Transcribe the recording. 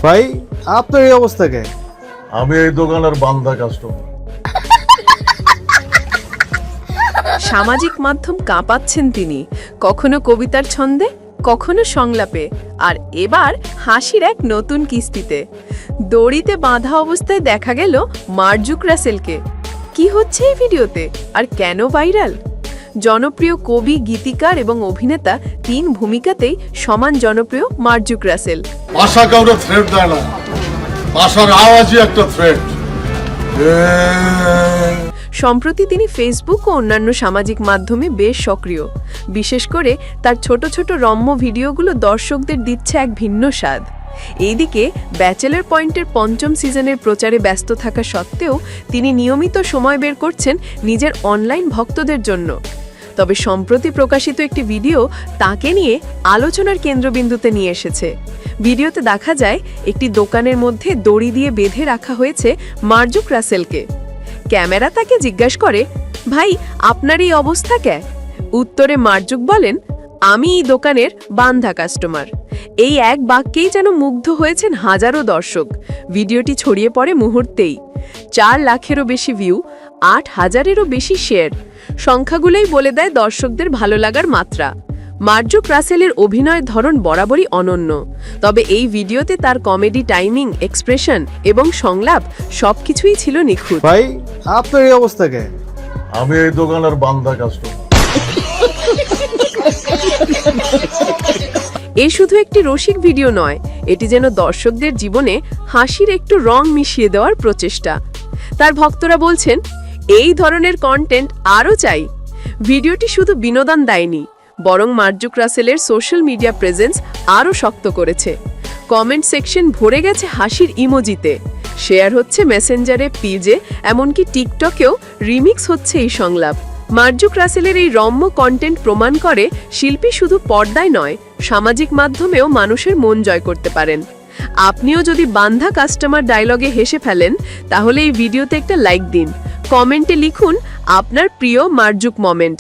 ভাই আপনার এই অবস্থা কে? আমি এই দোকানের বান্দা কাস্টমার। সামাজিক মাধ্যম কাঁপাচ্ছেন তিনি, কখনো কবিতার ছন্দে, কখনো সংলাপে, আর এবার হাসির এক নতুন কিস্তিতে। দড়িতে বাঁধা অবস্থায় দেখা গেল মার্জুক রাসেলকে। কি হচ্ছে এই ভিডিওতে আর কেন ভাইরাল? জনপ্রিয় কবি, গীতিকার এবং অভিনেতা, তিন ভূমিকাতেই সমান জনপ্রিয় মার্জুক রাসেল। ভাষা কাউকে থ্রেট দেয় না, ভাষার আওয়াজই একটা থ্রেট। সম্প্রতি তিনি ফেসবুক ও অন্যান্য সামাজিক মাধ্যমে বেশ সক্রিয়। বিশেষ করে তার ছোট ছোট রম্য ভিডিওগুলো দর্শকদের দিচ্ছে এক ভিন্ন স্বাদ। এইদিকে ব্যাচেলর পয়েন্টের ৫ম সিজনের প্রচারে ব্যস্ত থাকা সত্ত্বেও তিনি নিয়মিত সময় বের করছেন নিজের অনলাইন ভক্তদের জন্য। তবে সম্প্রতি প্রকাশিত একটি ভিডিও তাকে নিয়ে আলোচনার কেন্দ্রবিন্দুতে নিয়ে এসেছে। ভিডিওতে দেখা যায় একটি দোকানের মধ্যে দড়ি দিয়ে বেঁধে রাখা হয়েছে মার্জুক রাসেলকে। ক্যামেরা তাকে জিজ্ঞাসা করে, ভাই আপনার এই অবস্থা কে? উত্তরে মার্জুক বলেন, আমি এই দোকানের বান্ধা কাস্টমার। এই এক বাক্যেই যেন মুগ্ধ হয়েছেন হাজারো দর্শক। ভিডিওটি ছড়িয়ে পড়ে মুহূর্তেই। ৪ লাখেরও বেশি ভিউ, ৮,০০০-এরও বেশি শেয়ার। সংখ্যাগুলোই বলে দেয় দর্শকদের ভালো লাগার মাত্রা। মার্জুক রাসেলের অভিনয়ের ধরন বরাবরই অনন্য, তবে এই ভিডিওতে তার কমেডি টাইমিং, এক্সপ্রেশন এবং সংলাপ সবকিছুই ছিল নিখুঁত। ভাই আপনার এই অবস্থা কে? আমি এই দোকানের বান্দা কাস্টমার। এ শুধু একটি রসিক ভিডিও নয়, এটি যেন দর্শকদের জীবনে হাসির একটু রং মিশিয়ে দেওয়ার প্রচেষ্টা। তার ভক্তরা বলছেন, এই ধরনের কন্টেন্ট আরও চাই। ভিডিওটি শুধু বিনোদন দেয়নি, বরং মার্জুক রাসেলের সোশ্যাল মিডিয়া প্রেজেন্স আরও শক্ত করেছে। কমেন্ট সেকশন ভরে গেছে হাসির ইমোজিতে, শেয়ার হচ্ছে মেসেঞ্জারে, পেজে, এমনকি টিকটকেও রিমিক্স হচ্ছে এই সংলাপ। মার্জুক রাসেলের এই রম্য কন্টেন্ট প্রমাণ করে শিল্পী শুধু পর্দায় নয়, সামাজিক মাধ্যমেও মানুষের মন জয় করতে পারেন। আপনিও যদি বান্ধা কাস্টমার ডায়লগে হেসে ফেলেন, তাহলে এই ভিডিওতে একটা লাইক দিন, কমেন্টে লিখুন আপনার প্রিয় মার্জুক মোমেন্ট।